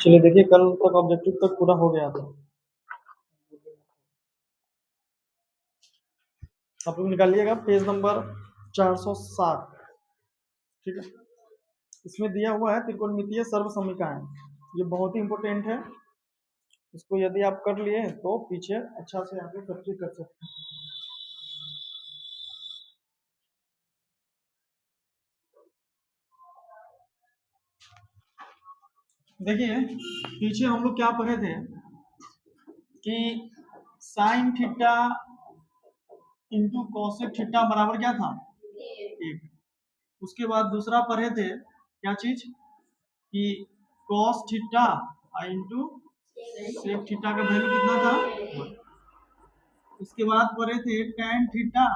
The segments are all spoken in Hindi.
चलिए देखिए, कल तक ऑब्जेक्टिव तक पूरा हो गया था। आप लोग निकालिएगा पेज नंबर 407। ठीक है, इसमें दिया हुआ है त्रिकोणमितीय सर्वसमीकरण। ये बहुत ही इंपॉर्टेंट है। इसको यदि आप कर लिए तो पीछे अच्छा से आगे प्रैक्टिस कर सकते हैं। देखिए, पीछे हम लोग क्या पढ़े थे कि sine theta into cosec theta बराबर क्या था, 1। उसके बाद दूसरा पढ़े थे क्या चीज कि cos theta into sec theta का वैल्यू कितना था। उसके बाद पढ़े थे tan theta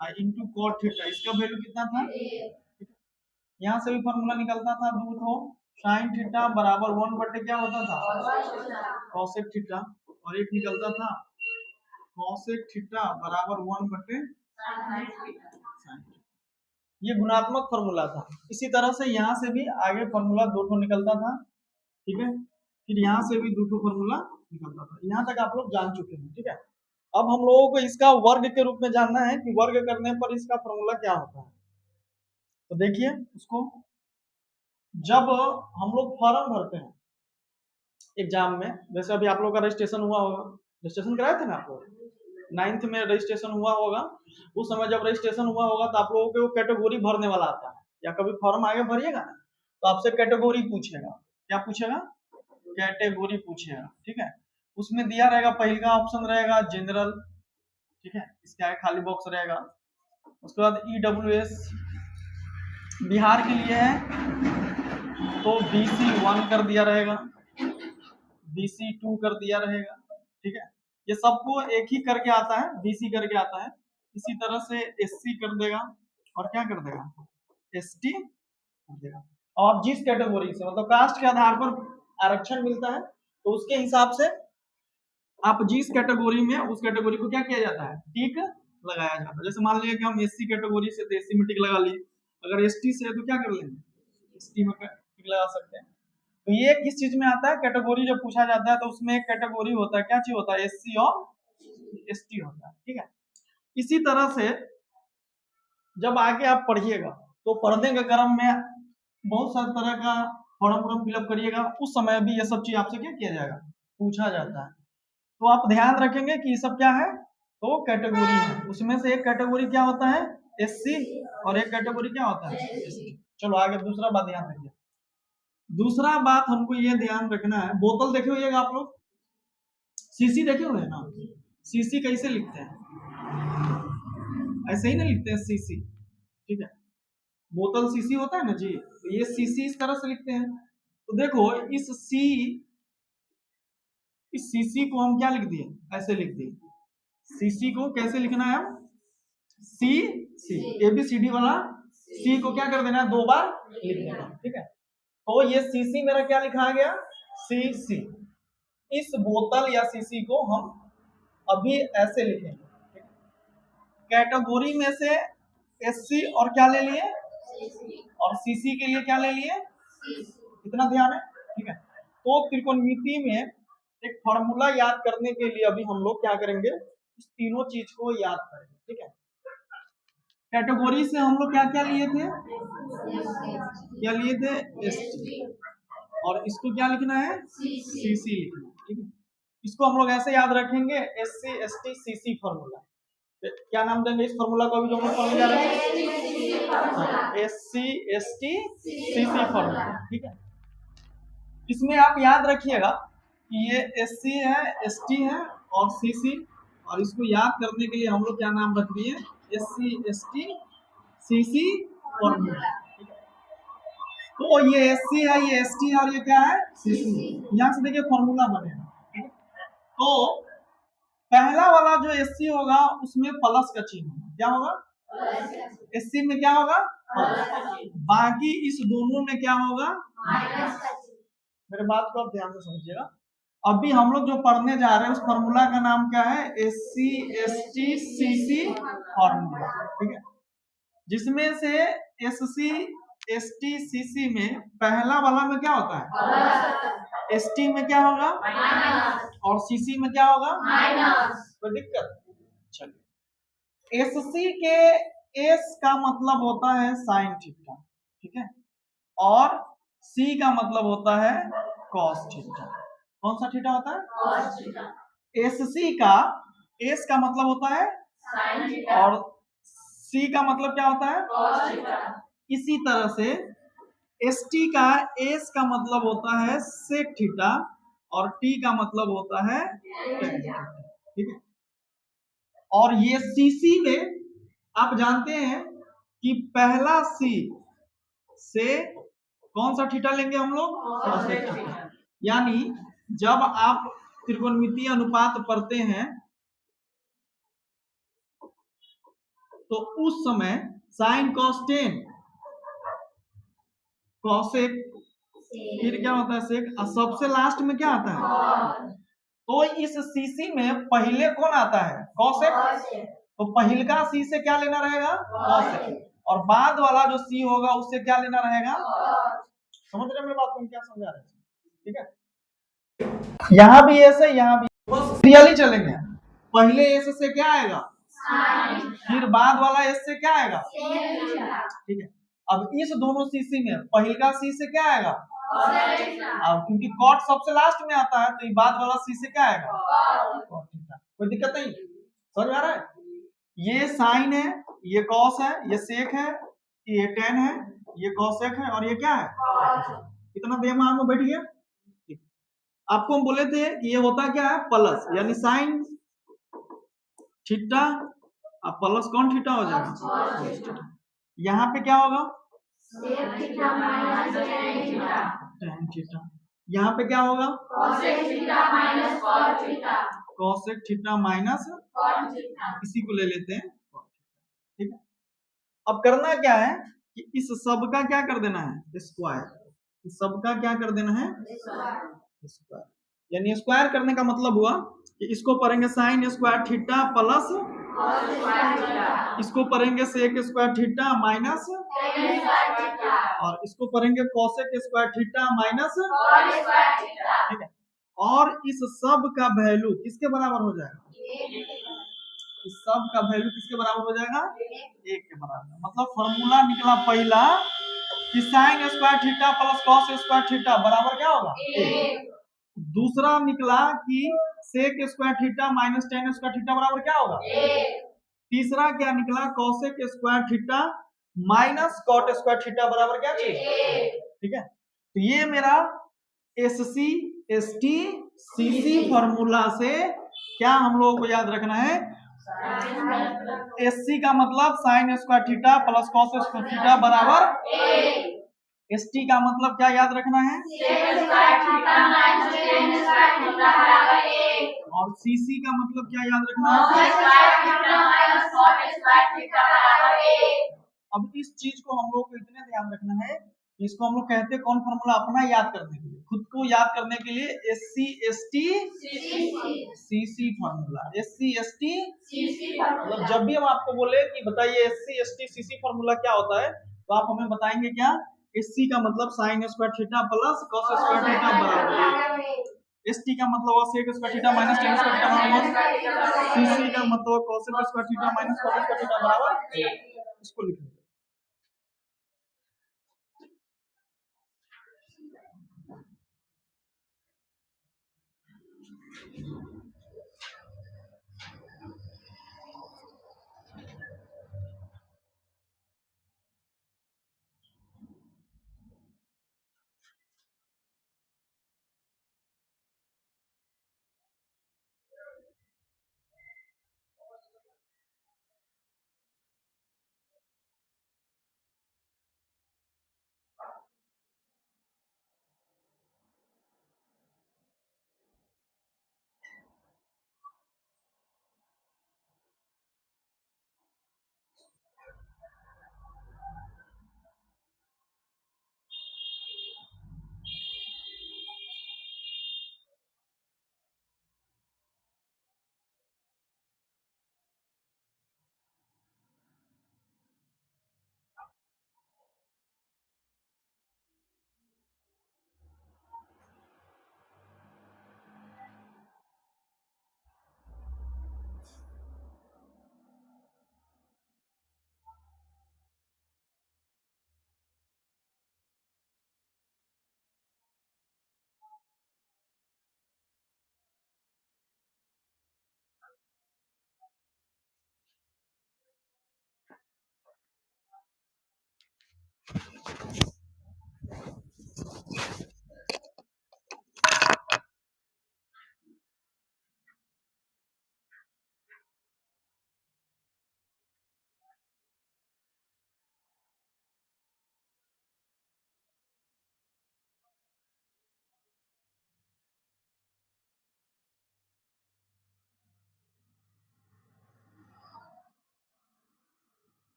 into cot theta, इसका वैल्यू कितना था। यहाँ से भी फॉर्मूला निकलता था दो ठो, साइन थीटा बराबर 1 बटे क्या होता था, कॉसेक थीटा, और एक निकलता था कॉसेक थीटा बराबर 1 बटे साइन। ये गुणात्मक फॉर्मूला था। इसी तरह से यहाँ से भी आगे फॉर्मूला दो ठो निकलता था। ठीक है, फिर यहाँ से भी दो ठो फॉर्मूला निकलता था। यहाँ तक आप लोग जान चुके हैं। ठीक है, अब हम लोगों को इसका वर्ग के रूप में जानना है कि वर्ग करने पर इसका फॉर्मूला क्या होता है। तो देखिए, उसको जब हम लोग फॉर्म भरते हैं एग्जाम में, जैसे अभी आप लोग का रजिस्ट्रेशन हुआ होगा, रजिस्ट्रेशन कराए थे ना आप लोग, 9th में रजिस्ट्रेशन हुआ होगा। उस समय जब रजिस्ट्रेशन हुआ होगा तो आप लोगों को कैटेगरी भरने वाला आता है, या कभी फॉर्म आगे भरिएगा ना तो आपसे कैटेगरी पूछेगा। क्या पूछेगा, कैटेगरी पूछेगा। ठीक है, उसमें दिया रहेगा, पहला ऑप्शन रहेगा जनरल। ठीक है, इसके आगे खाली बॉक्स रहेगा। उसके बाद EWS बिहार के लिए है तो BC1 कर दिया रहेगा, BC2 कर दिया रहेगा। ठीक है, ये सबको एक ही करके आता है, BC करके आता है। इसी तरह से SC कर देगा, और क्या कर देगा, ST कर देगा। और आप जिस कैटेगरी से, मतलब कास्ट के आधार पर आरक्षण मिलता है, तो उसके हिसाब से आप जिस कैटेगरी में, उस कैटेगरी को क्या किया जाता है, टिक लगाया जाता है। जैसे मान लिया कि हम SC कैटेगरी से, तो SC में टिक लगा लिए। अगर ST से है तो क्या कर लेंगे, ST में टिक लगा सकते हैं। तो ये किस चीज में आता है, कैटेगरी जब पूछा जाता है तो उसमें एक कैटेगरी होता है, क्या चीज होता है, SC और ST होता है। ठीक है, इसी तरह से जब आगे आप पढ़िएगा तो पढ़ने के क्रम में बहुत सारे तरह का फॉर्म फिलअप करिएगा, उस समय भी ये सब चीज आपसे क्या किया जाएगा, पूछा जाता है। तो आप ध्यान रखेंगे कि ये सब क्या है, तो कैटेगरी है। उसमें से एक कैटेगरी क्या होता है, SC, और एक कैटेगरी क्या होता है, ST। चलो आगे दूसरा बात ध्यान रखिए। दूसरा बात हमको ये ध्यान रखना है, बोतल देखे होइएगा आप लोग, सीसी देखे हुए हैं ना, सीसी कैसे लिखते हैं, ऐसे ही ना लिखते हैं सीसी। ठीक है, बोतल सीसी होता है ना जी, तो ये सीसी इस तरह से लिखते हैं। तो देखो, इस सीसी को हम क्या लिख दिए, ऐसे लिख दिए। सीसी को कैसे लिखना है, सी सी, ABCD वाला सी को क्या कर देना है, 2 बार लिख देना। ठीक है, तो ये सीसी मेरा क्या लिखा गया, सीसी। इस बोतल या सीसी को हम अभी ऐसे लिखेंगे। कैटेगरी में से SC और क्या ले लिए, और CC के लिए क्या ले लिए, इतना ध्यान है। ठीक है, तो त्रिकोणमिति में एक फॉर्मूला याद करने के लिए अभी हम लोग क्या करेंगे, इस तीनों चीज को याद करेंगे। ठीक है, कैटेगरी से हम लोग क्या क्या लिए थे, क्या लिए थे, ST, और इसको क्या लिखना है, CC लिखना है। ठीक है, इसको हम लोग ऐसे याद रखेंगे, SC ST CC फॉर्मूला। क्या नाम देंगे इस फॉर्मूला को, अभी जो हम लोग पढ़ने जा रहे हैं, SC ST CC फॉर्मूला। ठीक है, इसमें आप याद रखिएगा कि ये SC है, ST है और CC, और इसको याद करने के लिए हम लोग क्या नाम रख दिए, SC ST CC फॉर्मूला। तो ये SC है, ये ST है, और ये क्या है, CC। यहाँ से देखिए फॉर्मूला बनेगा। तो पहला वाला जो SC होगा उसमें प्लस का चिन्ह होगा, क्या होगा, SC में क्या होगा, बाकी इस दोनों में क्या होगा, मेरे बात को आप ध्यान से समझिएगा। अभी हम लोग जो पढ़ने जा रहे हैं उस फॉर्मूला का नाम क्या है, SC ST CC फॉर्मूला। ठीक है, जिसमें से SC ST CC में पहला वाला में क्या होता है, एसटी में क्या होगा माइनस, और सीसी में क्या होगा माइनस। कोई दिक्कत? चलिए, एससी के एस का मतलब होता है साइन थीटा, ठीक है, और सी का मतलब होता है कॉस थीटा। कौन सा थीटा होता है? Cos theta. एससी का एस का मतलब होता है साइन थीटा, और सी का मतलब क्या होता है? Cos theta. इसी तरह से एसटी का एस का मतलब होता है सेक थीटा, और टी का मतलब होता है टेन थीटा, ठीक है। और ये सीसी में आप जानते हैं कि पहला सी से कौन सा थीटा लेंगे हम लोग? Cosec theta. यानी जब आप त्रिकोणमितीय अनुपात पढ़ते हैं तो उस समय साइन कॉस टेन, कॉसेक, फिर क्या होता है सेक, और सबसे लास्ट में क्या आता है? तो इस सीसी में पहले कौन आता है? कॉसेक। तो पहले का सी से क्या लेना रहेगा? कॉसेक, और बाद वाला जो सी होगा उससे क्या लेना रहेगा? समझ रहे मेरी बात को? क्या समझा रहे हैं? ठीक है, यहाँ भी ऐसे, यहाँ भी रियली चलेंगे। पहले एस से क्या आएगा? फिर बाद वाला एस से क्या आएगा? ठीक है। अब इस दोनों सीसी में पहला सी से क्या आएगा? अब क्योंकि कॉट सबसे लास्ट में आता है तो ये बाद वाला सी से क्या आएगा? कोई दिक्कत नहीं, समझ आ रहा है? ये साइन है, ये कॉस है, ये सेक है, ये टेन है, ये कॉसेक है, और ये क्या है? कितना दिमाग में बैठ गया? आपको हम बोले थे कि ये होता क्या है? प्लस, यानी साइन थीटा अब प्लस कौन थीटा हो जाएगा? यहाँ पे क्या होगा? Tan theta. यहाँ पे क्या होगा? कॉसेक थीटा माइनस, इसी को ले लेते हैं, ठीक है। अब करना क्या है कि इस सब का क्या कर देना है? स्क्वायर। इस सब का क्या कर देना है? स्क्वायर। यानी स्क्वायर करने का मतलब हुआ कि इसको पढ़ेंगे साइन स्क्वायर थीटा प्लस, इसको पढ़ेंगे सेक स्क्वायर थीटा माइनस, और इसको पढ़ेंगे कोसेक स्क्वायर थीटा माइनस, ठीक है। और इस सब का वैल्यू किसके बराबर हो जाएगा? इस सब का वैल्यू किसके बराबर हो जाएगा? 1 के बराबर। मतलब फॉर्मूला निकला पहला कि sine square theta plus cos square theta बराबर क्या होगा? 1। दूसरा निकला कि sec square theta minus tan square theta बराबर क्या होगा? 1। तीसरा क्या निकला? Cosec square theta minus cot square theta बराबर क्या चीज? 1। ठीक है, तो ये मेरा एससी एसटी सीसी फॉर्मूला से क्या हम लोगों को याद रखना है? एससी का मतलब sine square theta plus cos square theta बराबर 1। एसटी का मतलब क्या याद रखना है? और सीसी का मतलब क्या याद रखना है? अब इस चीज को हम लोग को इतने ध्यान रखना है, इसको हम लोग कहते हैं कौन फॉर्मूला? अपना याद करने के लिए, खुद को याद करने के लिए SC ST CC formula. SC ST मतलब जब भी हम आपको बोले कि बताइए एससी एसटी सीसी फॉर्मूला क्या होता है, तो आप हमें बताएंगे क्या? एससी का मतलब sine square theta plus cos square theta बराबर, एसटी का मतलब sec square theta minus tan square theta बराबर, सीसी का मतलब cosec square theta minus cos square theta बराबर। इसको लिख लीजिए।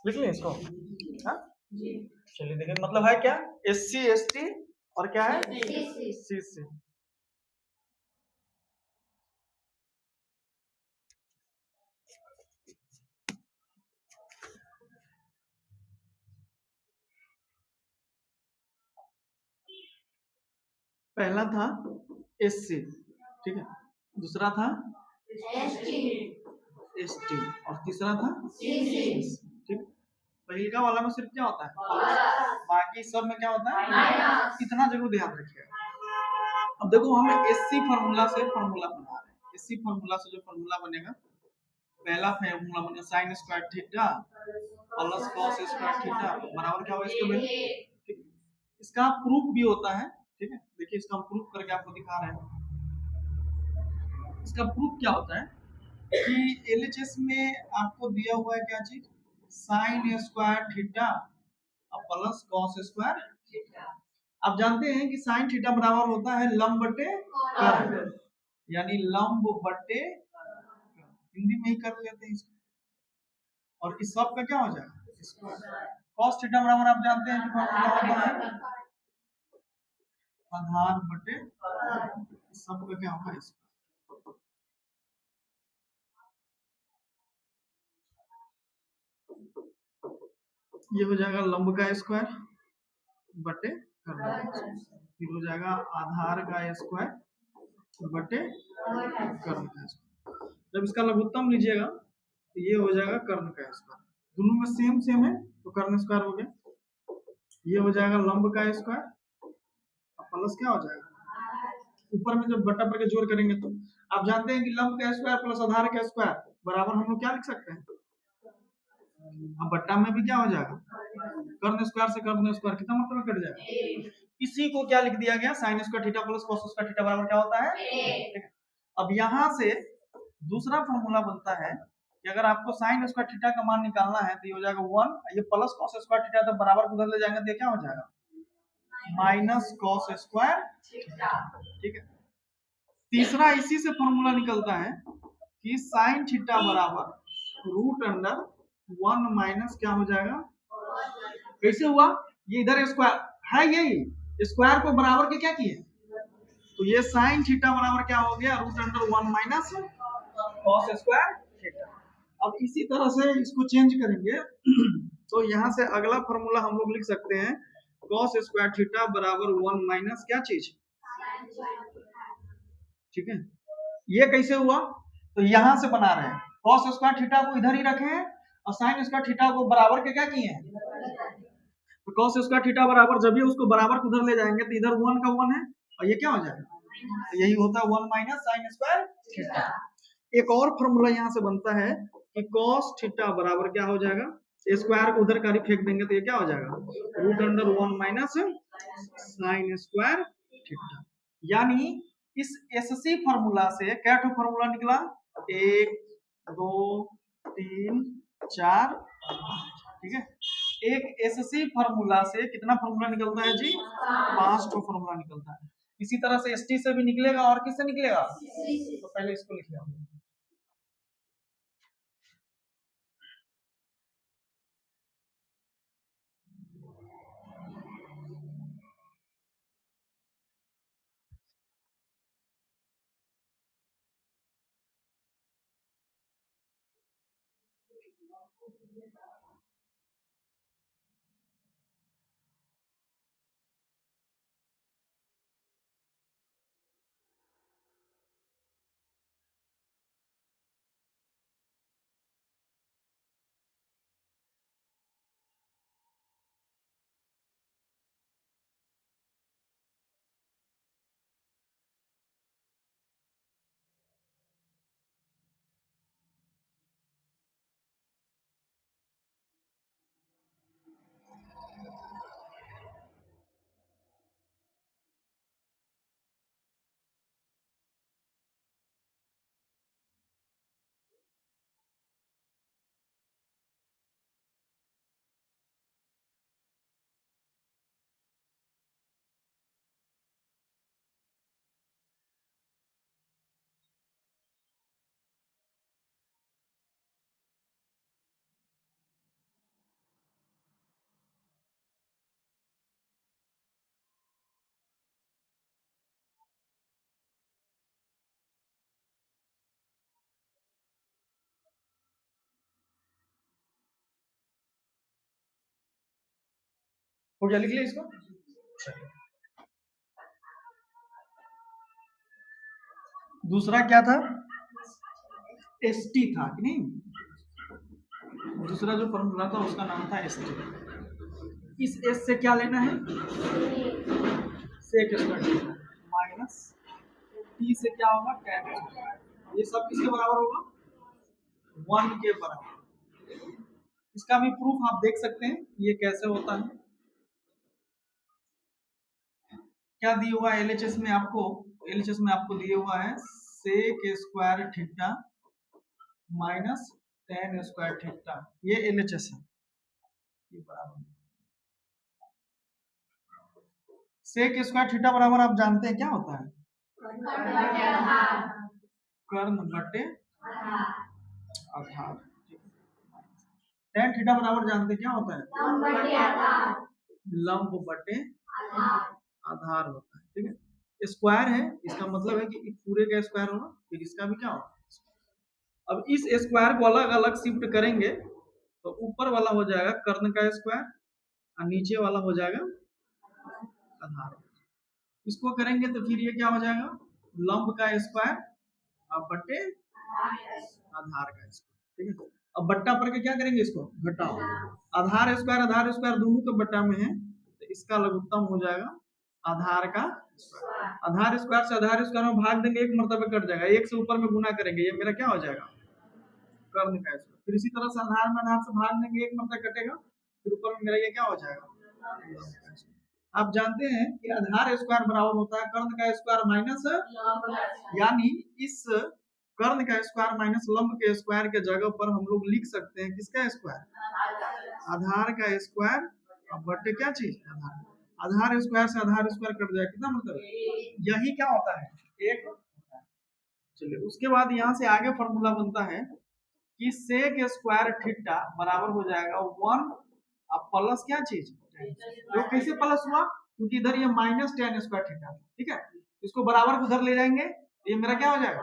लिख लें इसको। हाँ चलिए देखिए मतलब है क्या, SC ST और क्या है CC। पहला था SC, ठीक है, दूसरा था ST और तीसरा था CC, ठीक। पहिलका वाला में सिर्फ क्या होता है, बाकी सब में क्या होता है, इतना जरूर ध्यान रखिएगा। अब देखो हम SC फार्मूला से फार्मूला बना रहे हैं। SC फार्मूला से जो फार्मूला बनेगा, पहला फार्मूला बनेगा sign square theta plus cos square theta बराबर क्या होगा इसके वैल्यू, ठीक। इसका प्रूफ भी होता है, ठीक है। देखिए इसका हम प्रूफ करके आपको दिखा रहे हैं। इसका प्रूफ क्या होता है कि LHS में आपको दिया हुआ है क्या चीज, sign square theta plus cos square theta. आप जानते हैं कि साइन थीटा बराबर होता है लंब बटे कर्ण, यानी लंब बटे, हिंदी में ही कर लेते हैं इसको, और इस सब का क्या हो जाएगा स्क्वायर। कॉस थीटा बराबर आप जानते हैं कि फॉर्मूला होता है आधार बटे सब का क्या होगा स्क्वायर। ये हो जाएगा लंब का स्क्वायर बटे कर्ण, फिर हो जाएगा आधार का स्क्वायर बटे कर्ण का स्क्वायर। जब इसका लघुत्तम लीजिएगा तो ये हो जाएगा कर्ण का स्क्वायर, दोनों में सेम सेम है तो कर्ण स्क्वायर हो गया। ये हो जाएगा लंब का स्क्वायर प्लस क्या हो जाएगा, ऊपर में जब बटा पर के जोड़ करेंगे तो आप जानते हैं कि लंब का स्क्वायर प्लस आधार का स्क्वायर बराबर हम लोग क्या लिख सकते हैं, अब बट्टा में भी क्या हो जाएगा, कर्ण स्क्वायर से कर्ण स्क्वायर कितना मतलब कट जाएगा। इसी को क्या लिख दिया गया, sign square theta plus cos square theta बराबर क्या होता है। अब यहाँ से दूसरा फॉर्मूला बनता है कि अगर आपको साइन स्क्वायर थीटा का मान निकालना है तो ये हो जाएगा 1, ये प्लस कॉस स्क्वायर थीटा तो बराबर उधर ले जाएंगे तो क्या हो जाएगा माइनस कॉस स्क्वायर थीटा, ठीक है। तीसरा इसी से फॉर्मूला निकलता है कि साइन थीटा बराबर रूट अंडर 1 माइनस क्या हो जाएगा, कैसे हुआ, ये इधर स्क्वायर है, यही स्क्वायर को बराबर के क्या किए, तो ये साइन थीटा बराबर क्या हो गया root under 1 minus cos square theta. अब इसी तरह से इसको चेंज करेंगे तो यहाँ से अगला फॉर्मूला हम लोग लिख सकते हैं कॉस स्क्वायर थीटा बराबर 1 माइनस क्या चीज, ठीक है। ये कैसे हुआ? तो यहां से बना रहे हैं, कॉस स्क्वायर थीटा को इधर ही रखे हैं और साइन स्क्वायर थीटा को बराबर के क्या किए हैं? तो कॉस स्क्वायर थीटा बराबर, जब भी उसको बराबर को उधर ले जाएंगे तो इधर 1 का 1 है और ये क्या हो जाएगा? तो यही होता है 1 माइनस साइन स्क्वायर थीटा। एक और फॉर्मूला यहाँ से बनता है कि कॉस थीटा बराबर क्या हो जाएगा? स्क्वायर को उधर कारी फेंक देंगे तो ये क्या हो जाएगा? Root under 1 minus sine square theta. यानी इस एससी फॉर्मूला से क्या ठो फॉर्मूला निकला? 1 2 3 4 ठीक है। एक एससी फॉर्मूला से कितना फॉर्मूला निकलता है जी? 5 ठो फॉर्मूला निकलता है। इसी तरह से एसटी से भी निकलेगा और किससे निकलेगा? तो पहले इसको लिख लिया। हो गया, लिख लिया इसको। दूसरा क्या था? एसटी था कि नहीं? दूसरा जो फॉर्मूला था उसका नाम था एसटी। इस एस से क्या लेना है? सेक स्क्वायर माइनस टी से क्या होगा? टैन। ये सब किसके बराबर होगा? 1 के बराबर। इसका भी प्रूफ आप देख सकते हैं ये कैसे होता है। क्या दिया हुआ है एलएचएस में आपको? एलएचएस में आपको दिया हुआ है sec square theta minus tan square theta. ये एलएचएस है, ये बराबर। सेक स्क्वायर थीटा बराबर आप जानते हैं क्या होता है? कर्ण बटे आधार। टेन थीटा बराबर जानते हैं क्या होता है? लंब बटे आधार होता है। ठीक है, स्क्वायर है, इसका मतलब है कि पूरे का स्क्वायर होगा, फिर इसका भी क्या होगा। अब इस स्क्वायर को अलग अलग शिफ्ट करेंगे तो ऊपर वाला हो जाएगा कर्ण का स्क्वायर और नीचे वाला हो जाएगा आधार। इसको करेंगे तो फिर ये क्या हो जाएगा? लंब का स्क्वायर और बटे आधार का स्क्वायर। ठीक है, अब बट्टा पर के क्या करेंगे? इसको घटाओ। आधार स्क्वायर दोनों के बट्टा में है तो इसका लघुत्तम हो जाएगा आधार का स्क्वायर। आधार स्क्वायर से आधार स्क्वायर में भाग देंगे, एक मर्तबे कट जाएगा, एक से ऊपर में गुना करेंगे, ये मेरा क्या हो जाएगा? कर्ण का स्क्वायर। फिर इसी तरह से आधार में आधार से भाग देंगे, एक मर्तबा कटेगा, फिर ऊपर में मेरा ये क्या हो जाएगा? आप जानते हैं कि आधार स्क्वायर बराबर होता है कर्ण का स्क्वायर माइनस, यानी इस कर्ण का स्क्वायर माइनस लंब के स्क्वायर के जगह पर हम लोग लिख सकते हैं किसका स्क्वायर? आधार का स्क्वायर और बटे क्या चीज? आधार। आधार स्क्वायर से आधार स्क्वायर कट जाए, कितना मतलब? यही क्या होता है? एक। चलिए, उसके बाद यहाँ से आगे फॉर्मूला बनता है कि सेक स्क्वायर थीटा बराबर हो जाएगा 1 अब प्लस क्या चीज? तो कैसे प्लस हुआ? क्योंकि इधर ये माइनस टेन स्क्वायर थीटा, ठीक है, इसको बराबर उधर ले जाएंगे तो ये मेरा क्या हो जाएगा?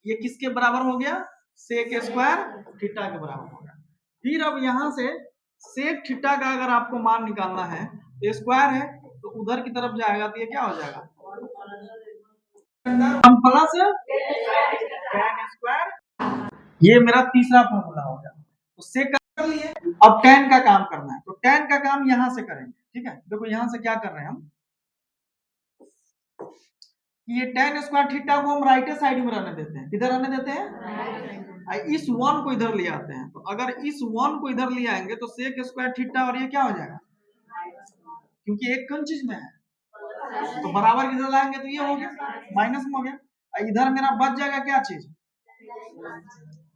ये किसके बराबर हो गया? सेक स्क्वायर थीटा के बराबर हो गया। फिर अब यहाँ से सेक थीटा का अगर आपको मान निकालना है, स्क्वायर है तो उधर की तरफ जाएगा तो ये क्या हो जाएगा? हम प्लस tan स्क्वायर, ये मेरा तीसरा फॉर्मूला हो गया। उससे कर लिए, अब tan का काम करना है, तो tan का काम यहां से करेंगे। ठीक है, देखो यहां से क्या कर रहे हैं हम, ये tan स्क्वायर थीटा को हम राइट साइड में रहने देते हैं। किधर रहने देते हैं? इस वन को इधर ले आते हैं। तो अगर इस वन को इधर ले आएंगे तो sec स्क्वायर थीटा और ये क्या हो जाएगा, क्योंकि एक कौन चीज में है, तो बराबर इधर लाएंगे तो ये हो गया माइनस में हो गया। इधर मेरा बच जाएगा क्या चीज,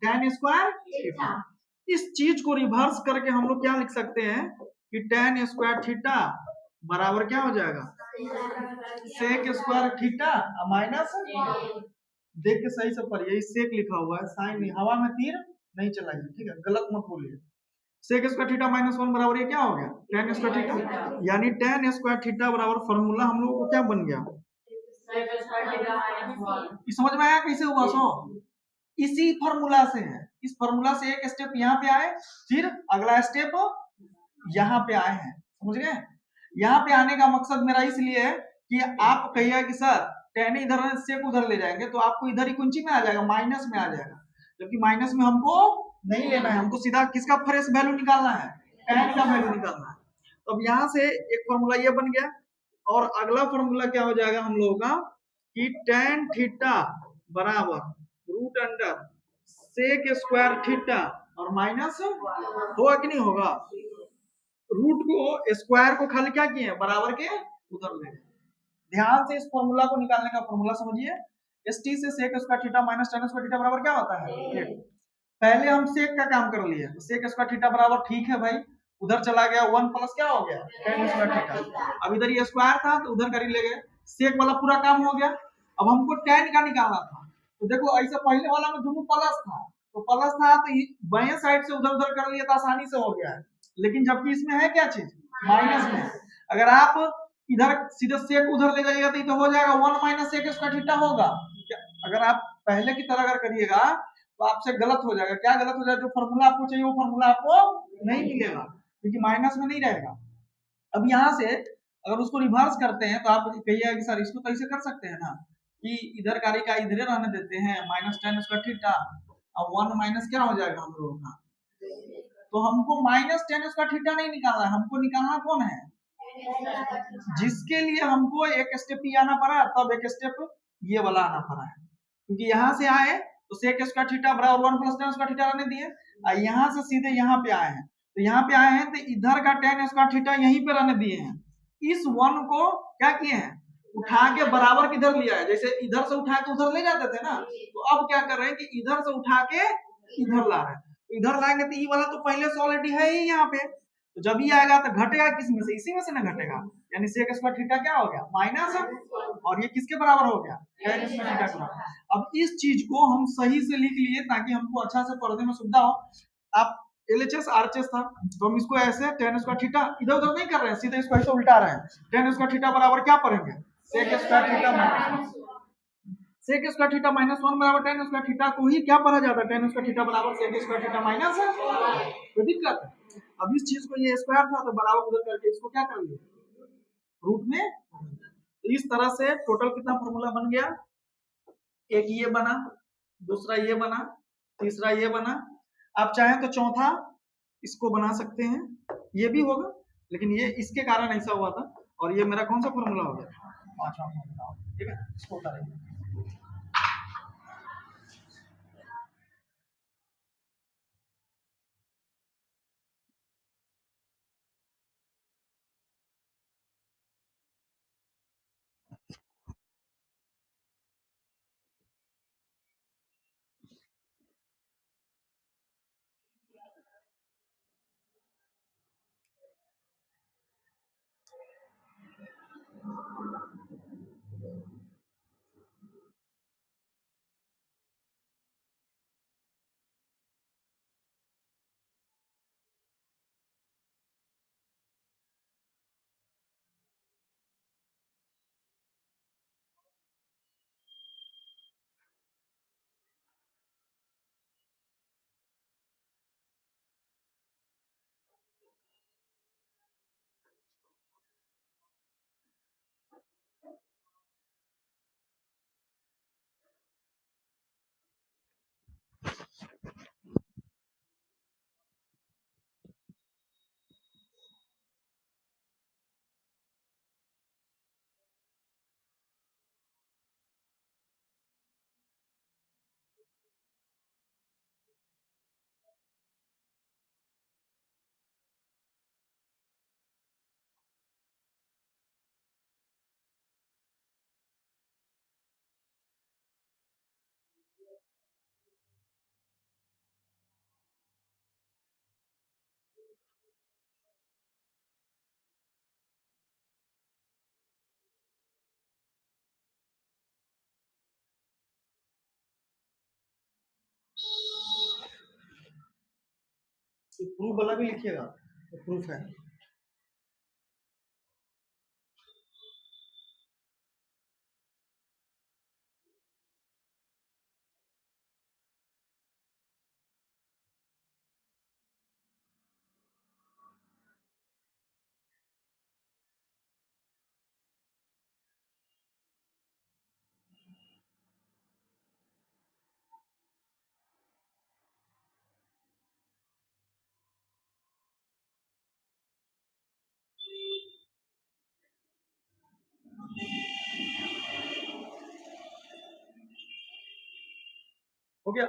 tan स्क्वायर थीटा। इस चीज को रिवर्स करके हम लोग क्या लिख सकते हैं कि tan स्क्वायर थीटा बराबर क्या हो जाएगा, सेक स्क्वायर थीटा माइनस, देख के सही से पढ़िए, सेक लिखा हुआ है, साइन नहीं, हवा में तीर नहीं चलाइए। ठीक है, गलत मत बोलिए। सेक स्क्वायर थीटा माइनस 1 बराबर ये क्या हो गया, tan स्क्वायर थीटा। यानी tan स्क्वायर थीटा बराबर फॉर्मूला हम लोगों को क्या बन गया, समझ में आया कैसे हुआ? सो इसी फॉर्मूला से है, इस फॉर्मूला से एक स्टेप यहाँ पे आए, फिर अगला स्टेप यहाँ पे आए हैं, समझ गए? यहाँ पे आने का मकसद मेरा इसलिए है कि आप कहिएगा कि सर tan इधर से उधर ले जाएंगे तो आपको इधर ही कुंची में आ जाएगा, माइनस में आ जाएगा, जबकि माइनस में हमको नहीं लेना है, हमको सीधा किसका फ्रेश वैल्यू निकालना है, tan का वैल्यू निकालना है। तो अब यहाँ से एक फॉर्मूला ये बन गया, और अगला फॉर्मूला क्या हो जाएगा हम लोगों का कि tan थीटा बराबर root under sec square theta और माइनस, होगा कि नहीं होगा? रूट को स्क्वायर को खाली क्या किए, बराबर के उधर ले। ध्यान से इस फॉर्मूला को निकालने का फॉर्मूला समझिए, एस टी से sec square theta minus tan square theta बराबर क्या होता है, 8। पहले हम सेक का काम कर लिए, तो सेक स्क्वायर थीटा बराबर ठीक है भाई, उधर चला गया 1 प्लस क्या हो गया tan स्क्वायर थीटा। अब इधर ये स्क्वायर था तो उधर कर ही ले गए, सेक वाला पूरा काम हो गया। अब हमको tan का निकालना था, तो देखो ऐसा पहले वाला में दोनों प्लस था, तो प्लस था तो बाएं साइड से उधर उधर कर लिया तो आसानी से हो गया है। लेकिन जबकि इसमें है क्या चीज, माइनस में। अगर आप इधर सीधे सेक उधर ले जाइएगा तो ये तो हो जाएगा 1 माइनस सेक स्क्वायर थीटा होगा। अगर आप पहले की तरह अगर करिएगा तो आपसे गलत हो जाएगा। क्या गलत हो जाएगा, जो फॉर्मूला आपको चाहिए वो फॉर्मूला आपको नहीं मिलेगा, क्योंकि माइनस में नहीं रहेगा। अब यहाँ से अगर उसको रिवर्स करते हैं तो आप कहिएगा कि सर इसको तो ऐसे कर सकते हैं ना कि इधर कार्य का इधर रहने देते हैं माइनस tan स्क्वायर थीटा, अब 1 माइनस क्या हो जाएगा हम लोगों का, तो हमको माइनस tan स्क्वायर थीटा नहीं निकालना है, हमको निकालना कौन है, जिसके लिए हमको एक स्टेप ही आना पड़ा, तब एक स्टेप ये वाला आना पड़ा है। क्योंकि यहाँ से आए तो सेक स्क्वायर थीटा बराबर 1 प्लस tan स्क्वायर थीटा रहने दिए, और यहाँ से सीधे यहाँ पे आए हैं, तो यहाँ पे आए हैं तो इधर का tan स्क्वायर थीटा यहीं पे रहने दिए हैं। इस 1 को क्या किए हैं, उठा के बराबर किधर लिया है, जैसे इधर से उठा के उधर ले जाते थे ना, तो अब क्या कर रहे हैं कि इधर से उठा के इधर ला रहे हैं। तो इधर लाएंगे तो ये वाला तो पहले से ऑलरेडी है ही यहाँ पे, तो जब ये आएगा तो घटेगा किस में से, इसी में से ना घटेगा, यानी सेक स्क्वायर थीटा क्या हो गया माइनस, और ये किसके बराबर हो गया tan स्क्वायर थीटा के बराबर। अब इस चीज को हम सही से लिख लिए ताकि हमको अच्छा से पढ़ने में सुविधा हो। आप एलएचएस आरएचएस था तो हम इसको ऐसे tan स्क्वायर थीटा इधर उधर नहीं कर रहे हैं, सीधे इसको ऐसे उल्टा रहे हैं, tan स्क्वायर थीटा बराबर क्या पढ़ेंगे, sec square theta minus sec square theta minus 1 बराबर tan स्क्वायर थीटा को ही क्या पढ़ा जाता है, tan स्क्वायर थीटा बराबर सेक स्क्वायर थीटा माइनस, कोई दिक्कत है? अब इस चीज को ये स्क्वायर था तो बराबर उधर करके इसको क्या कर लिया रूट में। तो इस तरह से टोटल कितना फॉर्मूला बन गया, एक ये बना, दूसरा ये बना, तीसरा ये बना। आप चाहें तो चौथा इसको बना सकते हैं, ये भी होगा, लेकिन ये इसके कारण ऐसा हुआ था। और ये मेरा कौन सा फॉर्मूला हो गया, पांचवा फॉर्मूला, ठीक है, इसको करेंगे। प्रूफ वाला भी लिखिएगा, तो प्रूफ है। हो गया।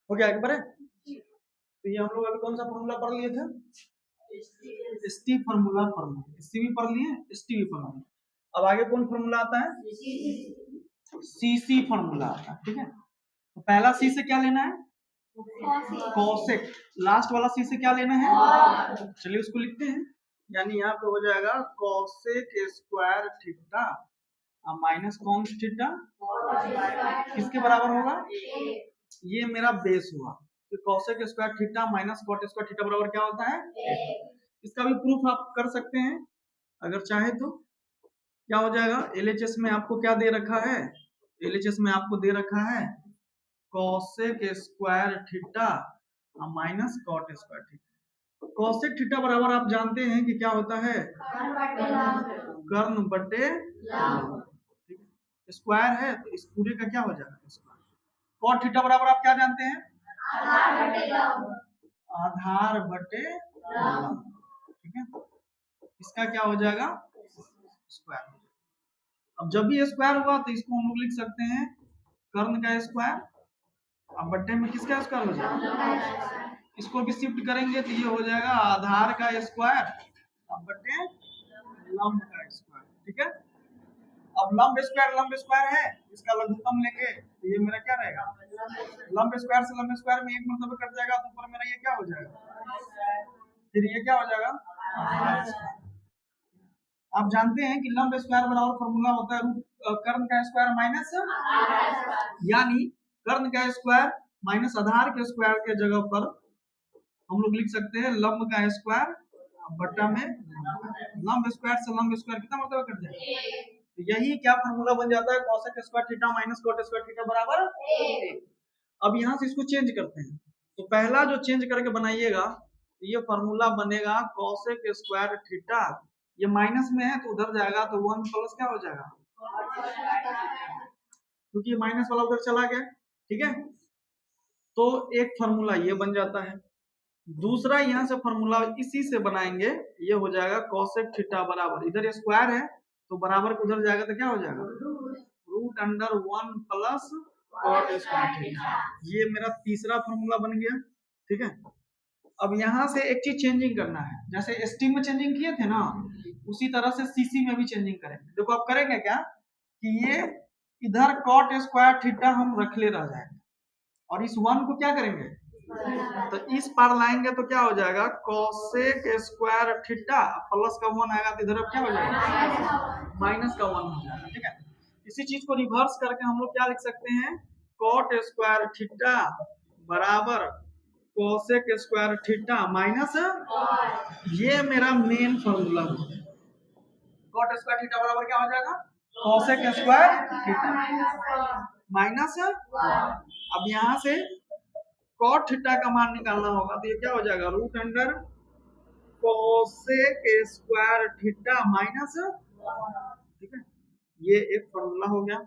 हो गया, आगे बढ़े। तो ये हम लोग अभी कौन सा फॉर्मूला पढ़ लिए थे? एसटी फॉर्मूला पढ़ लिए, एसटी भी पढ़ लिए, एसटी भी पढ़ लिए। अब आगे कौन फॉर्मूला आता है? सीसी फॉर्मूला आता है, ठीक है। तो पहला सी से क्या लेना है? कोसेक। लास्ट वाला सी से क्या लेना है? चलिए उसको लिखते हैं। यानी यहाँ पे हो जाएगा cosec square theta minus cot theta किसके बराबर होगा? ये मेरा बेस हुआ कि cosec square theta minus cot square theta बराबर क्या होता है? इसका भी प्रूफ आप कर सकते हैं अगर चाहे तो। क्या हो जाएगा? एलएचएस में आपको क्या दे रखा है? एलएचएस में आपको दे रखा है cosec square theta minus cot square theta. Cosec theta बराबर आप जानते हैं कि क्या होता है? कर्ण बटे स्क्वायर है, तो इस पूरे का क्या हो जाएगा? स्क्वायर। कॉट थीटा बराबर आप क्या जानते हैं? आधार बटे लंब, ठीक है। इसका क्या हो जाएगा? स्क्वायर। अब जब भी स्क्वायर हुआ तो इसको हम लोग लिख सकते हैं कर्ण का स्क्वायर, अब बट्टे में किसका स्क्वायर हो जाएगा? इसको भी शिफ्ट करेंगे तो ये हो जाएगा आधार का स्क्वायर अब बट्टे लंब का स्क्वायर, ठीक है। अब लंब स्क्वायर है, इसका लघुत्तम लेंगे तो ये मेरा क्या रहेगा? लंब स्क्वायर से लंब स्क्वायर में एक मतलब कट जाएगा तो ऊपर मेरा ये क्या हो जाएगा? फिर ये क्या हो जाएगा? आप जानते हैं कि लंब स्क्वायर बराबर फॉर्मूला होता है रूट कर्ण का स्क्वायर माइनस, यानी कर्ण का स्क्वायर माइनस आधार के स्क्वायर के जगह पर हम लोग लिख सकते हैं लंब का स्क्वायर बट्टा में लंब स्क्वायर से लंब स्क्वायर कितना मतलब कट जाएगा? तो यही क्या फॉर्मूला बन जाता है cosec square theta minus cot square theta बराबर 1। अब यहाँ से इसको चेंज करते हैं, तो पहला जो चेंज करके बनाइएगा ये फॉर्मूला बनेगा कोसेक स्क्वायर थीटा, ये माइनस में है तो उधर जाएगा तो 1 प्लस क्या हो जाएगा? क्योंकि माइनस वाला उधर चला गया, ठीक है। तो एक फॉर्मूला ये बन जाता है। दूसरा यहाँ से फॉर्मूला इसी से बनाएंगे, ये हो जाएगा कोसेक थीटा बराबर, इधर स्क्वायर है तो बराबर उधर जाएगा तो क्या हो जाएगा? Root under 1 plus cot square theta. ये मेरा तीसरा फॉर्मूला बन गया, ठीक है। अब यहाँ से एक चीज चेंजिंग करना है, जैसे एसटी में चेंजिंग किए थे ना उसी तरह से सीसी में भी चेंजिंग करेंगे। देखो आप करेंगे क्या कि ये इधर कॉट स्क्वायर थीटा हम रख ले रह जाएंगे और इस 1 को क्या करेंगे, तो इस पार लाएंगे तो क्या हो जाएगा, कोसेक स्क्वायर थीटा प्लस का 1 आएगा तो इधर अब क्या हो जाएगा, माइनस का 1 हो जाएगा। ठीक है, इसी चीज को रिवर्स करके हम लोग क्या लिख सकते हैं, कॉट स्क्वायर थीटा बराबर कोसेक स्क्वायर थीटा माइनस, ये मेरा मेन फॉर्मूला है। कॉट स्क्वायर थीटा बराबर क्या हो जाएगा, कोसेक स्क्वायर थीटा माइनस, अब यहां से कॉट थीटा का मान निकालना होगा तो ये क्या हो जाएगा, root under cosec square theta minus. ठीक है, ये एक फॉर्मूला हो गया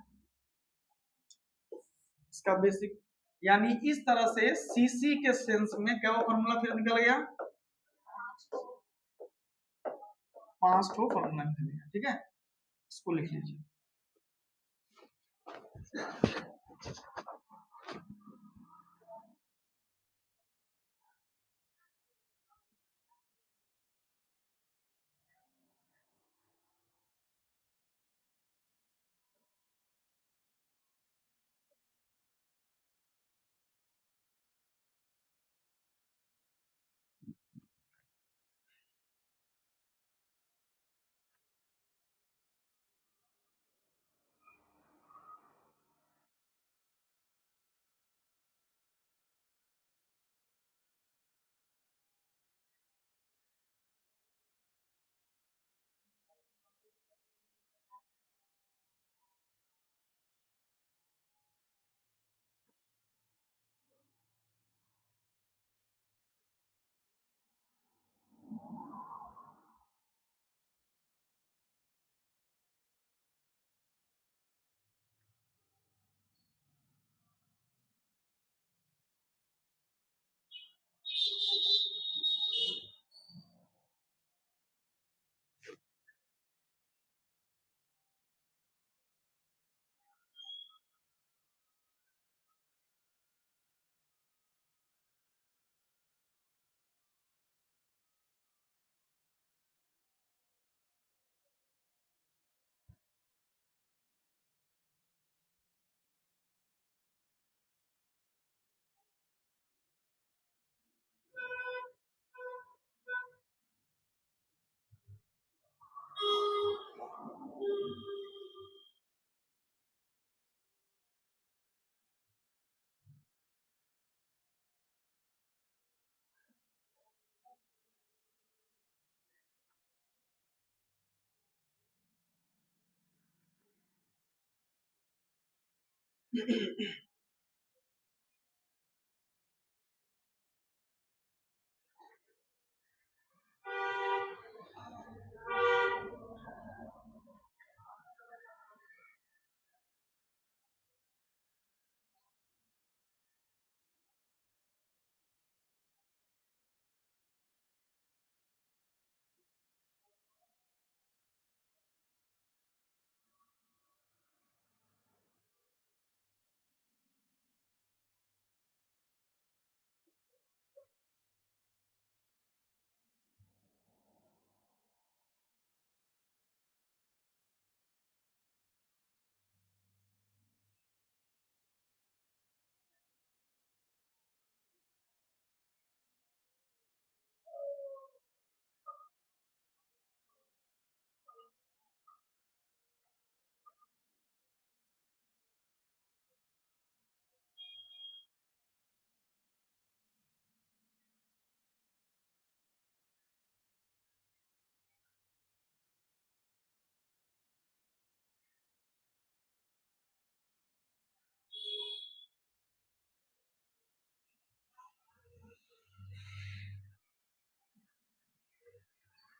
इसका बेसिक, यानी इस तरह से सीसी के सेंस में क्या फॉर्मूला फिर निकल गया, 5 ठो फॉर्मूला निकल गया। ठीक है, इसको लिख लीजिए।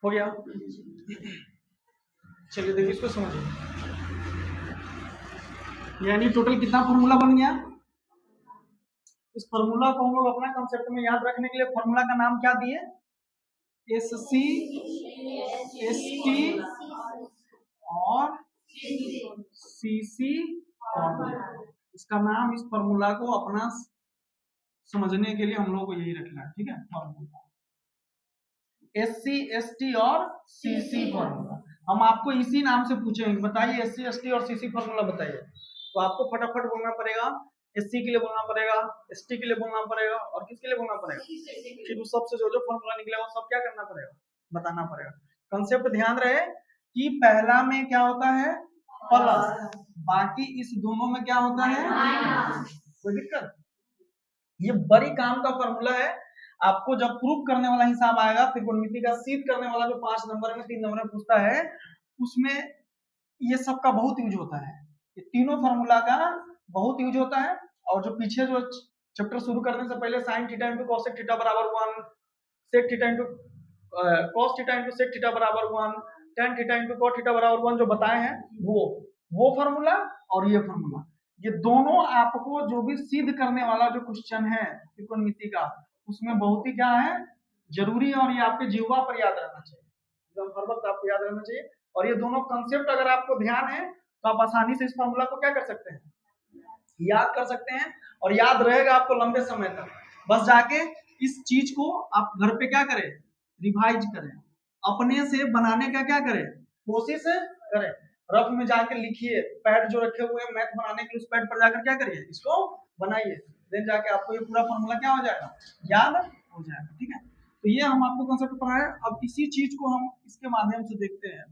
हो गया, चलिए देखिए इसको समझिए, यानी टोटल कितना फॉर्मूला बन गया। इस फॉर्मूला को हम लोग अपना कंसेप्ट में याद रखने के लिए फॉर्मूला का नाम क्या दिए, एस सी एस टी और सी सी फॉर्मूला। इसका नाम, इस फॉर्मूला को अपना समझने के लिए हम लोग को यही रखना है। ठीक है, फॉर्मूला SC ST और CC फॉर्मूला। हम आपको इसी नाम से पूछेंगे, बताइए SC ST और CC फॉर्मूला बताइए, तो आपको फटाफट बोलना पड़ेगा SC के लिए बोलना पड़ेगा, ST के लिए बोलना पड़ेगा और किसके लिए बोलना पड़ेगा, फिर उस सबसे जो फॉर्मूला निकलेगा वो सब क्या करना पड़ेगा, बताना पड़ेगा। कंसेप्ट ध्यान रहे कि पहला में क्या होता है प्लस, बाकी इस दोनों में क्या होता है माइनस। कोई दिक्कत? ये बड़ी काम का फॉर्मूला है, आपको जब प्रूफ करने वाला हिसाब आएगा, त्रिकोणमिति का सीध करने वाला जो 5 नंबर में 3 नंबर में पूछता है, उसमें ये सब का बहुत यूज होता है, ये तीनों फॉर्मूला का बहुत यूज होता है। और जो पीछे जो चैप्टर शुरू करने से पहले sin theta into cosec theta बराबर 1, sec theta into cos theta into sec theta बराबर 1, tan theta into cot theta बराबर 1 जो बताए हैं, वो फॉर्मूला और ये फॉर्मूला, ये दोनों आपको जो भी सिद्ध करने वाला जो क्वेश्चन है त्रिकोणमिति का, उसमें बहुत ही क्या है जरूरी है, और ये आपके जीवा पर याद रहना चाहिए, एकदम हर वक्त आपको याद रहना चाहिए। और ये दोनों कंसेप्ट अगर आपको ध्यान है तो आप आसानी से इस फॉर्मूला को क्या कर सकते हैं, याद कर सकते हैं, और याद रहेगा आपको लंबे समय तक। बस जाके इस चीज को आप घर पे क्या करें, रिवाइज करें, अपने से बनाने का क्या करें, कोशिश करें, रफ में जाके लिखिए, पैड जो रखे हुए हैं मैथ बनाने के लिए उस पैड पर जाकर क्या करिए, इसको बनाइए, देन जाके आपको ये पूरा फॉर्मूला क्या हो जाएगा, याद हो जाएगा। ठीक है, तो ये हम आपको कंसेप्ट पढ़ाए, अब इसी चीज को हम इसके माध्यम से देखते हैं।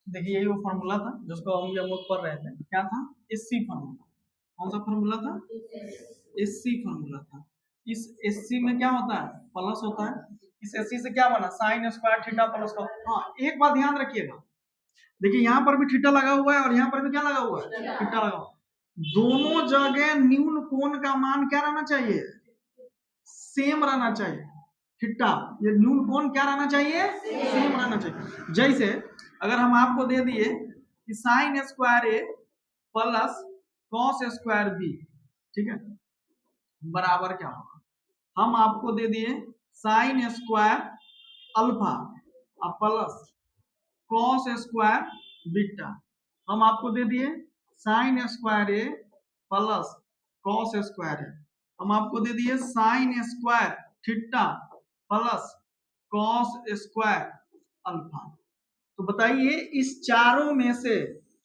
देखिए यही वो फॉर्मूला था जिसको हम ये पढ़ रहे थे, क्या था, एससी फॉर्मूला। कौन सा फॉर्मूला था, एससी फॉर्मूला था। इस एससी में क्या होता है, प्लस होता है, इस एससी से क्या बना, साइन स्क्वायर थीटा प्लस का। हाँ एक बात ध्यान रखिएगा, देखिए यहाँ पर भी थीटा लगा हुआ है और यहाँ पर भी क्या लगा हुआ है, थीटा लगा हुआ, दोनों जगह न्यून कोण का मान क्या रहना चाहिए, सेम रहना चाहिए, थीटा ये न्यून कोण क्या रहना चाहिए, सेम रहना चाहिए। जैसे अगर हम आपको दे दिए कि sine square A plus cos square B, ठीक है, बराबर क्या होगा, हम आपको दे दिए sign square alpha plus cos square beta, हम आपको दे दिए sign square A plus cos square ए, हम आपको दे दिए sign square theta plus cos square alpha. तो बताइए इस चारों में से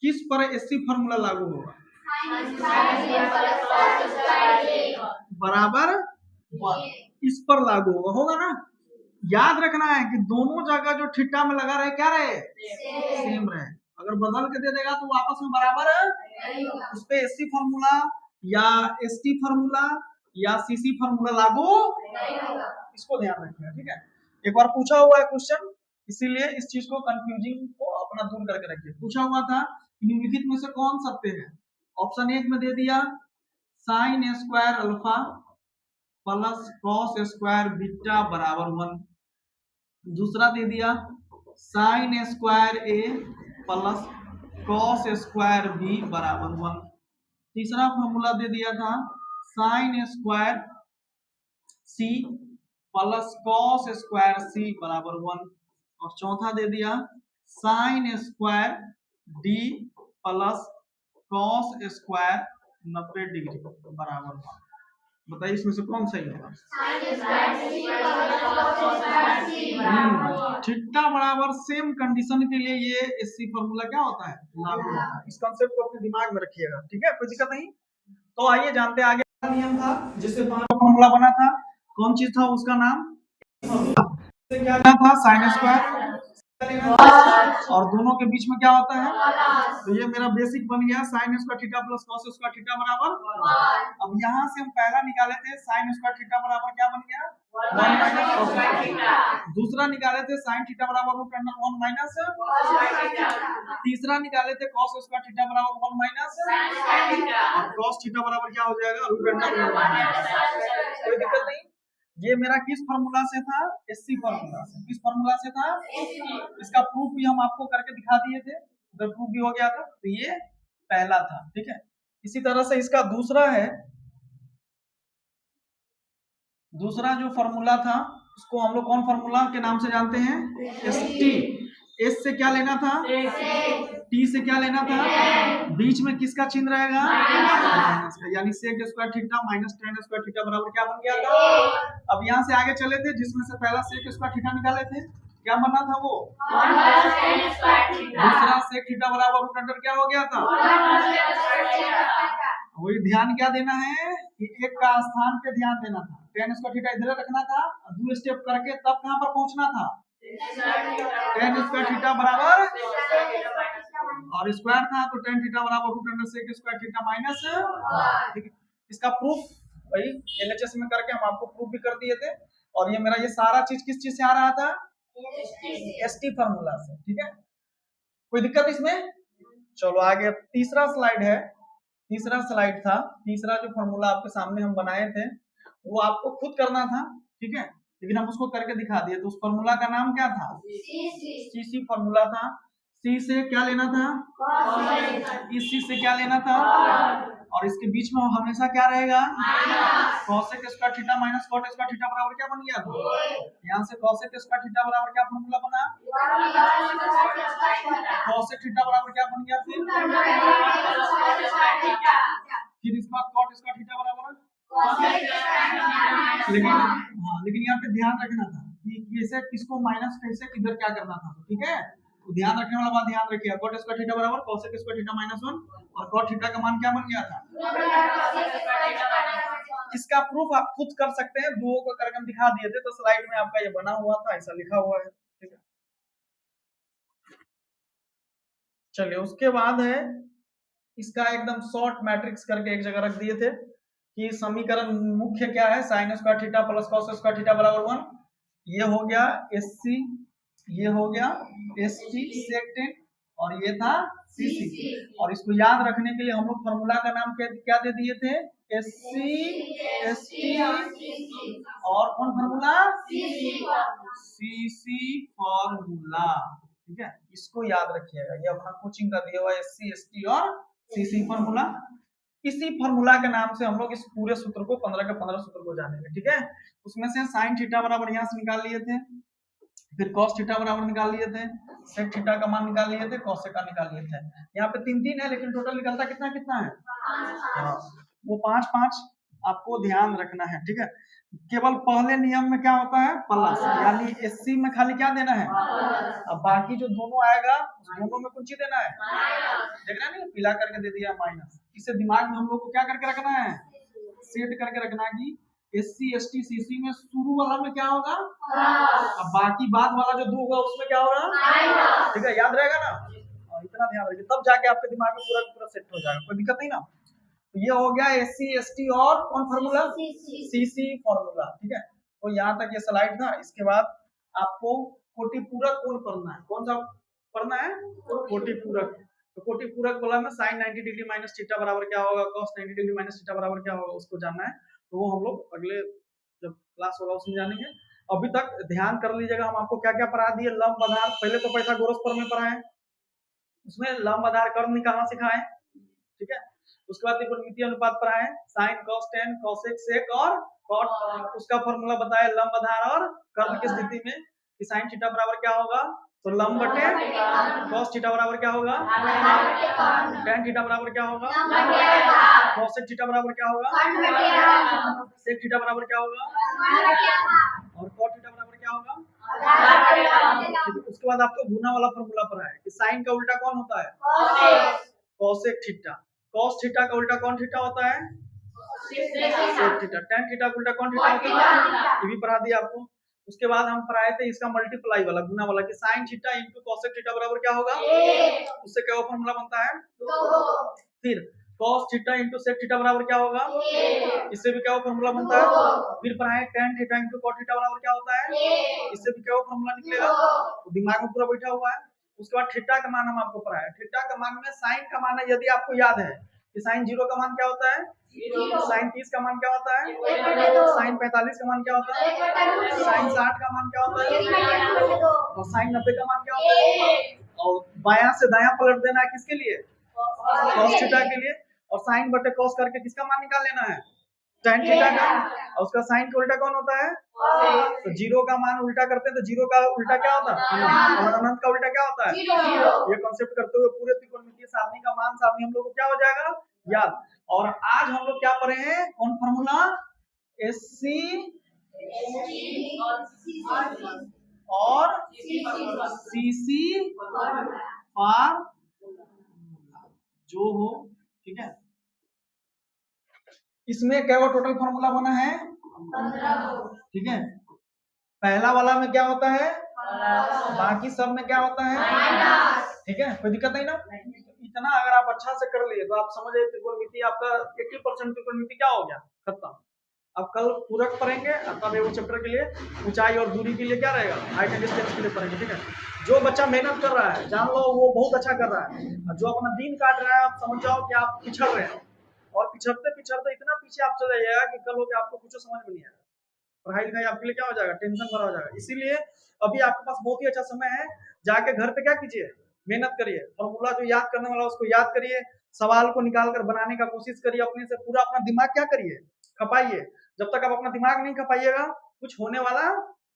किस पर एससी फॉर्मूला लागू होगा, बराबर 1, इस पर लागू होगा ना। याद रखना है कि दोनों जगह जो थीटा में लगा रहे क्या रहे, सेम रहे, अगर बदल के दे देगा तो आपस में बराबर उस पे एससी फॉर्मूला या एसटी फॉर्मूला या सीसी फॉर्मूला लागू इसको ध्यान रखिएगा। ठीक है, एक बार पूछा हुआ है क्वेश्चन, इसीलिए इस चीज को कंफ्यूजिंग को अपना दूर करके रखिए। पूछा हुआ था निम्नलिखित में से कौन सत्य है, ऑप्शन 1 में दे दिया sine square alpha plus cos square beta बराबर 1, दूसरा दे दिया sine square A plus cos square B बराबर 1, तीसरा फॉर्मूला दे दिया था sine square C plus cos square C बराबर 1, और चौथा दे दिया sine square D plus cos square 90 degree बराबर 1। बताइए इसमें से कौन सही होगा, थीटा बराबर सेम कंडीशन के लिए ये एससी फॉर्मूला क्या होता है, लागू होता है। इस कांसेप्ट को अपने दिमाग में रखिएगा, ठीक है, कोई दिक्कत नहीं। तो आइए जानते हैं आगे नियम था जिससे फॉर्मूला बना था, कौन चीज था उसका नाम, क्या था, साइन स्क्वायर, और दोनों के बीच में क्या होता है, तो ये मेरा बेसिक बन गया sign square theta plus cos square theta बराबर 1। अब यहाँ से हम पहला निकाले थे साइन स्क्वायर थीटा बराबर क्या बन गया 1 माइनस कॉस थीटा, दूसरा निकाले थे साइन थीटा बराबर root under 1 minus cos theta, तीसरा निकाले थे कॉस स्क्वायर थीटा बराबर 1 माइनस साइन थीटा, और कॉस थीटा बराबर क्या हो जाएगा रूट अंडर 1 माइनस। कोई दिक्कत नहीं, ये मेरा किस फॉर्मूला से था? एससी फॉर्मूला से। किस फॉर्मूला से था? इसका प्रूफ भी हम आपको करके दिखा दिए थे, उधर प्रूफ भी हो गया था। तो ये पहला था, ठीक है। इसी तरह से इसका दूसरा है, दूसरा जो फॉर्मूला था उसको हम लोग कौन फॉर्मूला के नाम से जानते हैं? S T. एस से क्या लेना था? टी से क्या लेना था? बीच में किसका चिन्ह रहेगा? माइनस का, यानी sec square theta minus tan square theta बराबर क्या बन गया था? अब यहाँ से आगे चले थे, जिसमें से पहला सेक स्क्वायर थीटा निकाले थे, क्या बना था वो? दूसरा सेक थीटा बराबर रूट अंडर क्या हो गया था? वही ध्यान क्या देना है कि एक का स्थान पे ध्यान देना था। tan स्क्वायर थीटा इधर रखना था, दो स्टेप करके तब कहां पर पहुंचना था? tan स्क्वायर थीटा बराबर और स्क्वायर था तो tan थीटा बराबर root under sec square theta minus. ठीक है, इसका प्रूफ भाई एलएचएस में करके हम आपको प्रूफ भी कर दिए थे। और ये मेरा ये सारा चीज किस चीज से आ रहा था? एसटी फार्मूला से, ठीक है। कोई दिक्कत इसमें? चलो आगे तीसरा स्लाइड है। तीसरा स्लाइड था, तीसरा जो फॉर्मूला आपके सामने हम बनाए थे वो आपको खुद करना था, ठीक है, लेकिन हम उसको करके दिखा दिए। तो उस फॉर्मूला का नाम क्या था? सीसी फॉर्मूला था। सी से क्या लेना था? इस सी से क्या लेना था? और इसके बीच में हमेशा क्या रहेगा? cosec square theta minus cot square theta बराबर क्या बन गया था? यहाँ से cosec स्क्वायर थीटा बराबर क्या फॉर्मूला बना? cosec थीटा बराबर क्या बन गया? फिर इसके बाद cot स्क्वायर थीटा बराबर, लेकिन यहाँ पे ध्यान रखना था कि कैसे किसको माइनस कैसे किधर क्या करना था, ठीक है। तो ध्यान रखने वाला बात ध्यान रखिए, cot स्क्वायर थीटा बराबर cosec स्क्वायर थीटा माइनस 1 और cot थीटा का मान क्या बन गया था? इसका प्रूफ आप खुद कर सकते हैं, दुओं को करके हम दिखा दिए थे, तो स्लाइड में आपका ये बना हुआ था, ऐसा लिखा हुआ है, ठीक है। चलिए उसके बाद है इसका एकदम शॉर्ट मैट्रिक्स करके एक जगह रख दिए थे कि समीकरण मुख्य क्या है? sin square theta plus cos square theta बराबर 1। ये हो गया एससी, ये हो गया एसटी सेक tan और ये था सीसी। और इसको याद रखने के लिए हम लोग फॉर्मूला का नाम क्या दे दिए थे? एससी एसटी और कौन फॉर्मूला? सीसी फॉर्मूला, ठीक है। इसको याद रखिएगा, ये अपना कोचिंग का दिया हुआ एससी एसटी और सीसी फॉर्मूला। इसी फॉर्मूला के नाम से हम लोग इस पूरे सूत्र को 15 के 15 सूत्र को जानेंगे, ठीक है। उसमें से sin थीटा बराबर यहाँ से निकाल लिए थे, फिर cos थीटा बराबर निकाल लिए थे, sec थीटा का मान निकाल लिए थे, cos का निकाल लिए थे। यहाँ पे 3 है लेकिन टोटल निकलता कितना कितना है? हाँ, वो 5 आपको ध्यान रखना है, ठीक है। केवल पहले नियम में क्या होता है? प्लस, यानी एससी में खाली क्या देना है? अब बाकी जो दोनों आएगा दोनों में कुछ ही देना है, देखना नहीं पीला करके दे दिया माइनस। इसे दिमाग में हम लोग को क्या करके रखना है? सेट करके रखना है कि एससी एसटी सीसी में शुरू वाला में क्या होगा? अब बाकी बाद वाला जो दो होगा उसमें क्या होगा? ठीक है, याद रहेगा ना? इतना ध्यान रखिए, तब जाके आपके दिमाग में पूरा पूरा सेट हो जाएगा, कोई दिक्कत नहीं ना। तो ये हो गया एससी एसटी और कौन फॉर्मूला? सीसी फॉर्मूला, ठीक है। तो यहाँ तक ये स्लाइड था। इसके बाद आपको कोटि पूरक कौन पढ़ना है? कौन सा पढ़ना है? कोटि पूरक। तो कोटि पूरक वाला में sin 90 डिग्री माइनस थीटा बराबर क्या होगा, cos 90 डिग्री माइनस थीटा बराबर क्या होगा, उसको जानना है। तो वो हम लोग अगले जब क्लास होगा उसमें जानेंगे। अभी तक ध्यान कर लीजिएगा, हम आपको क्या क्या पढ़ा दिए। लंब आधार पहले तो पैथागोरस पर में पढ़ाए, उसमें लंब आधार कर्व निकालना सिखाए, ठीक है। उसके बाद त्रिकोणमितीय अनुपात पढ़ाए, sin cos tan cosec sec और cot, उसका फॉर्मूला बताया लंब आधार और कर्व की स्थिति में कि sin थीटा बराबर क्या होगा, तो लंब बटे cos थीटा बराबर क्या होगा, tan थीटा बराबर क्या होगा, cosec थीटा बराबर क्या होगा, sec थीटा बराबर क्या होगा, और cot थीटा बराबर क्या होगा। उसके बाद आपको गुना वाला फॉर्मूला पढ़ाया कि sin का उल्टा कौन होता है? cosec theta. cos थीटा का उल्टा कौन थीटा होता है? sec theta. tan थीटा का उल्टा कौन थीटा होता है? ये भी पढ़ा दिया आपको। उसके बाद हम पढ़ाए थे इसका मल्टीप्लाई वाला, गुना वाला कि sin theta into cosec theta बराबर क्या होगा? उससे क्या फॉर्मूला बनता है? फिर cos theta into sec theta बराबर क्या होगा? इससे भी क्या फॉर्मूला बनता है? फिर पढ़ाए tan theta into cot theta बराबर क्या होता है? इससे भी क्या फॉर्मूला निकलेगा? तो दिमाग में पूरा बैठा हुआ है। उसके बाद थीटा का मान हम आपको पढ़ाया, थीटा का मान में sin का मान है, यदि आपको याद है कि कि साइन 0 का मान क्या होता है, साइन 30 का मान क्या होता है, साइन 45 का मान क्या होता है, साइन 60 का मान क्या होता है, और साइन 90 का मान क्या होता है। और बायां से दायां पलट देना है किसके लिए, कॉस थीटा के लिए। और साइन बटे कॉस करके किसका मान निकाल लेना है, tan थीटा का। और उसका साइन का उल्टा कौन होता है, तो 0 का मान उल्टा करते हैं तो 0 का उल्टा क्या होता है, और अनंत का उल्टा क्या होता है, ये कॉन्सेप्ट करते हुए पूरे त्रिकोणमितीय सारणी का मान सारणी हम लोग को क्या हो जाएगा याद। और आज हम लोग क्या पढ़े हैं, कौन फार्मूला, एससी और सीसी फॉर जो हो, ठीक है। इसमें क्या हुआ, टोटल फार्मूला बना है 15, ठीक है। पहला वाला में क्या होता है, बाकी सब में क्या होता है, ठीक है, कोई दिक्कत नहीं ना। इतना अगर आप अच्छा से कर लिए तो आप समझ गए त्रिकोणमिति आपका 80% त्रिकोणमिति क्या हो गया, खत्म। अब कल पूरक पढ़ेंगे, तब एगो चैप्टर के लिए ऊंचाई और दूरी के लिए क्या रहेगा, हाइट एंड डिस्टेंस के लिए पढ़ेंगे, ठीक है। जो बच्चा मेहनत कर रहा है जान लो वो बहुत अच्छा कर रहा है, जो अपना दिन काट रहा है आप समझ जाओ कि आप पिछड़ रहे हैं, और पिछड़ते पिछड़ते इतना पीछे आप चले जाइएगा कि कल हो के आपको कुछ समझ में नहीं आएगा, पढ़ाई लिखाई आपके लिए क्या हो जाएगा, टेंशन भरा हो जाएगा। इसीलिए अभी आपके पास बहुत ही अच्छा समय है, जाके घर पे क्या कीजिए, मेहनत करिए, फॉर्मूला जो याद करने वाला उसको याद करिए, सवाल को निकाल कर बनाने का कोशिश करिए, अपने से पूरा अपना दिमाग क्या करिए, खपाइए। जब तक आप अपना दिमाग नहीं खपाइएगा कुछ होने वाला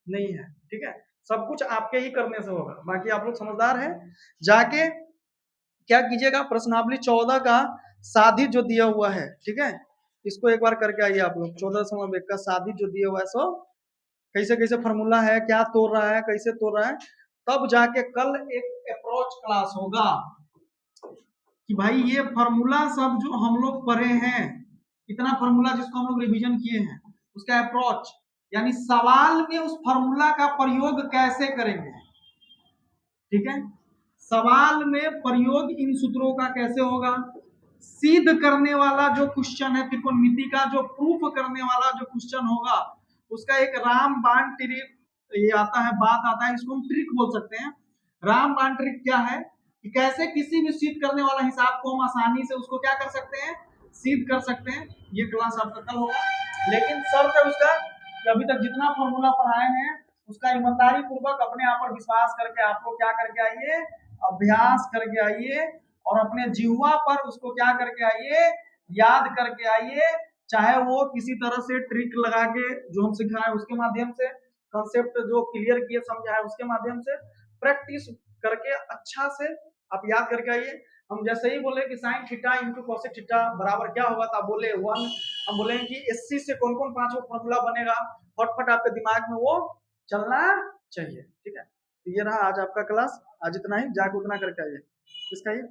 नहीं है, ठीक है। सब कुछ आपके ही करने से होगा, बाकी आप लोग समझदार हैं। जाके क्या कीजिएगा, प्रश्नावली 14 का साधित जो दिया हुआ है, ठीक है, इसको एक बार करके आइए आप लोग। 14.1 का साधित जो दिया हुआ है, सो कैसे कैसे फॉर्मूला है, क्या तोड़ रहा है, कैसे तोड़ रहा है, तब जाके कल एक अप्रोच क्लास होगा कि भाई ये फॉर्मूला सब जो हम लोग पढ़े हैं, इतना फॉर्मूला जिसको हम लोग रिवीजन किए हैं, उसका अप्रोच यानी सवाल में उस फॉर्मूला का प्रयोग कैसे करेंगे, ठीक है। सवाल में प्रयोग इन सूत्रों का कैसे होगा, सिद्ध करने वाला जो क्वेश्चन है त्रिकोणमिति का, जो प्रूफ करने वाला जो क्वेश्चन होगा, उसका एक रामबाण ट्रिक ये आता है, बात आता है, इसको हम ट्रिक बोल सकते हैं। रामबाण ट्रिक क्या है कि कैसे किसी भी सिद्ध करने वाला हिसाब को हम आसानी से उसको क्या कर सकते हैं, सिद्ध कर सकते हैं। ये क्लास आपका कल होगा, लेकिन शर्त है उसका कि अभी तक जितना फॉर्मूला पढ़ाए हैं उसका ईमानदारी पूर्वक अपने आप पर विश्वास करके आप लोग क्या करके आइए, अभ्यास करके आइए, और अपने जीवा पर उसको क्या करके आइए, याद करके आइए। चाहे वो किसी तरह से ट्रिक लगा के जो हम सिखाए उसके माध्यम से, कंसेप्ट जो क्लियर किए समझाए उसके माध्यम से, प्रैक्टिस करके अच्छा से आप याद करके आइए। हम जैसे ही बोले कि sine theta into cosec theta बराबर क्या होगा, तो आप बोले 1, हम बोलेंगे कि एससी से कौन कौन 5 फॉर्मूला बनेगा, फटफट आपके दिमाग में वो चलना चाहिए, ठीक है। तो ये रहा आज आपका क्लास, आज इतना ही, जाके उतना करके आइए। किसका ये